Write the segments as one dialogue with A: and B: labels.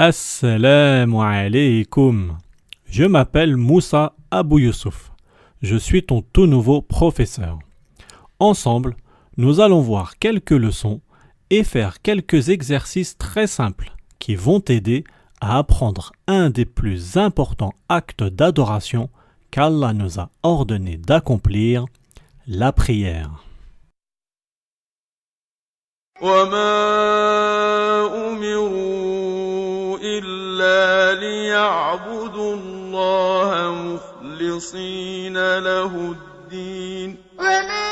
A: Assalamu alaikum. Je m'appelle Moussa Abou Youssouf. Je suis ton tout nouveau professeur. Ensemble, nous allons voir quelques leçons et faire quelques exercices très simples qui vont t'aider à apprendre un des plus importants actes d'adoration qu'Allah nous a ordonné d'accomplir, la prière.
B: إلا ليعبدوا الله مخلصين له الدين
C: وما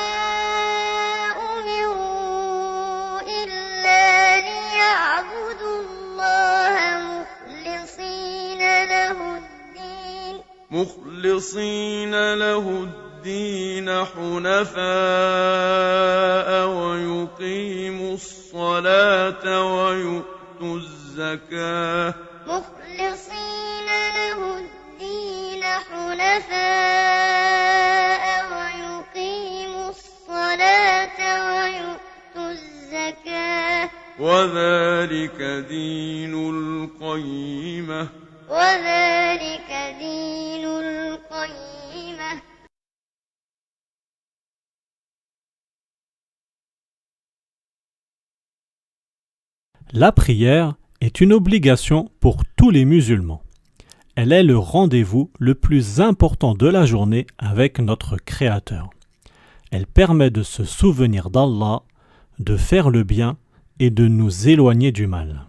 C: أمروا إلا ليعبدوا الله
B: مخلصين له الدين حنفاء ويقيموا الصلاة ويؤتوا الزكاة
C: مخلصين له الدين حنفاء ويقيموا الصلاة ويؤتوا الزكاة
B: وذلك دين القيمة
C: وذلك دين القيمة.
A: La prière est une obligation pour tous les musulmans. Elle est le rendez-vous le plus important de la journée avec notre Créateur. Elle permet de se souvenir d'Allah, de faire le bien et de nous éloigner du mal.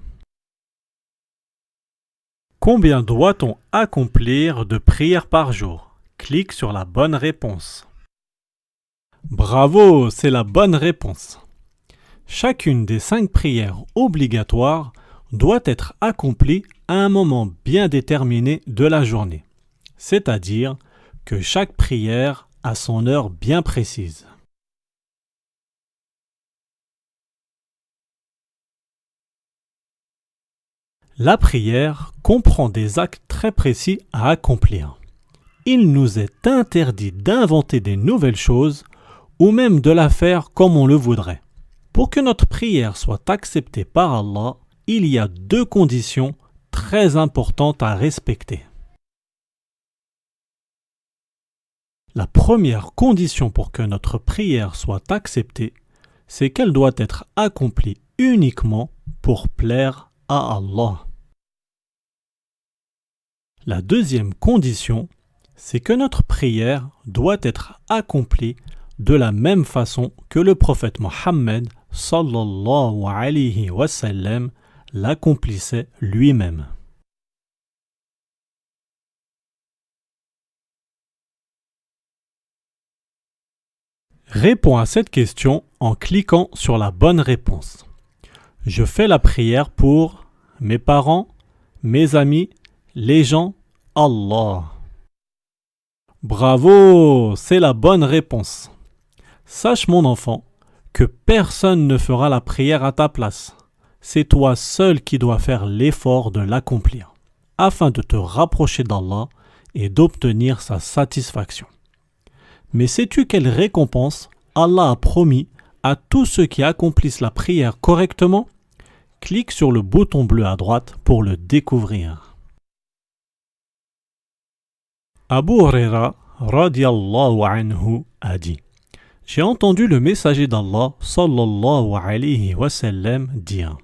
A: Combien doit-on accomplir de prières par jour? Clique sur la bonne réponse. Bravo, c'est la bonne réponse. Chacune des 5 prières obligatoires doit être accomplie à un moment bien déterminé de la journée, c'est-à-dire que chaque prière a son heure bien précise. La prière comprend des actes très précis à accomplir. Il nous est interdit d'inventer des nouvelles choses ou même de la faire comme on le voudrait. Pour que notre prière soit acceptée par Allah, il y a 2 conditions très importantes à respecter. La première condition pour que notre prière soit acceptée, c'est qu'elle doit être accomplie uniquement pour plaire à Allah. La deuxième condition, c'est que notre prière doit être accomplie de la même façon que le prophète Mohammed sallallahu alayhi wa sallam l'accomplissait lui-même. Réponds à cette question en cliquant sur la bonne réponse. Je fais la prière pour mes parents, mes amis, les gens, Allah. Bravo, c'est la bonne réponse. Sache mon enfant que personne ne fera la prière à ta place. C'est toi seul qui dois faire l'effort de l'accomplir, afin de te rapprocher d'Allah et d'obtenir sa satisfaction. Mais sais-tu quelle récompense Allah a promis à tous ceux qui accomplissent la prière correctement? Clique sur le bouton bleu à droite pour le découvrir. Abu Huraira radiyallahu anhu a dit: j'ai entendu le messager d'Allah sallallahu alayhi wa sallam dire: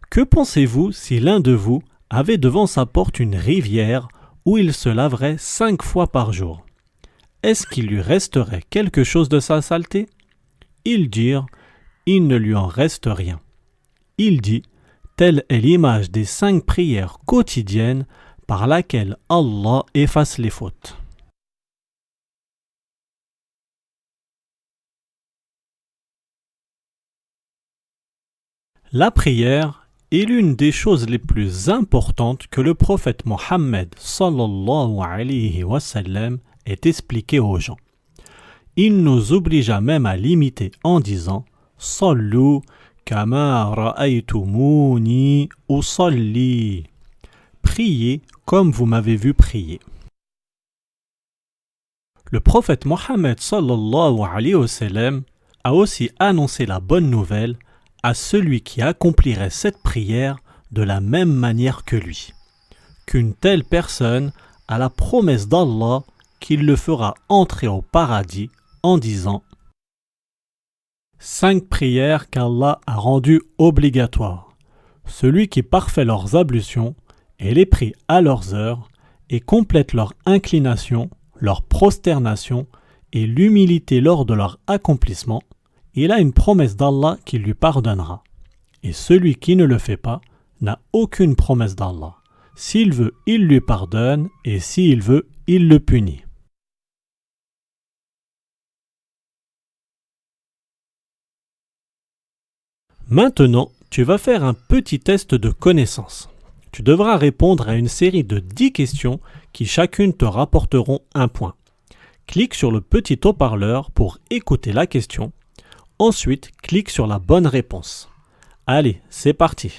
A: que pensez-vous si l'un de vous avait devant sa porte une rivière où il se laverait 5 fois par jour? Est-ce qu'il lui resterait quelque chose de sa saleté? Ils dirent: il ne lui en reste rien. Il dit: telle est l'image des 5 prières quotidiennes par laquelle Allah efface les fautes. La prière est l'une des choses les plus importantes que le prophète Mohammed sallallahu alayhi wa sallam ait expliqué aux gens. Il nous obligea même à l'imiter en disant: Sallu kama ra'aytumuni usalli. Priez comme vous m'avez vu prier. Le prophète Mohammed sallallahu alayhi wa sallam a aussi annoncé la bonne nouvelle à celui qui accomplirait cette prière de la même manière que lui. Qu'une telle personne a la promesse d'Allah qu'il le fera entrer au paradis en disant 5 prières qu'Allah a rendues obligatoires. Celui qui parfait leurs ablutions et les prie à leurs heures et complète leur inclination, leur prosternation et l'humilité lors de leur accomplissement, il a une promesse d'Allah qui lui pardonnera. Et celui qui ne le fait pas n'a aucune promesse d'Allah. S'il veut, il lui pardonne, et s'il veut, il le punit. Maintenant, tu vas faire un petit test de connaissance. Tu devras répondre à une série de 10 questions qui chacune te rapporteront un point. Clique sur le petit haut-parleur pour écouter la question. Ensuite, clique sur la bonne réponse. Allez, c'est parti.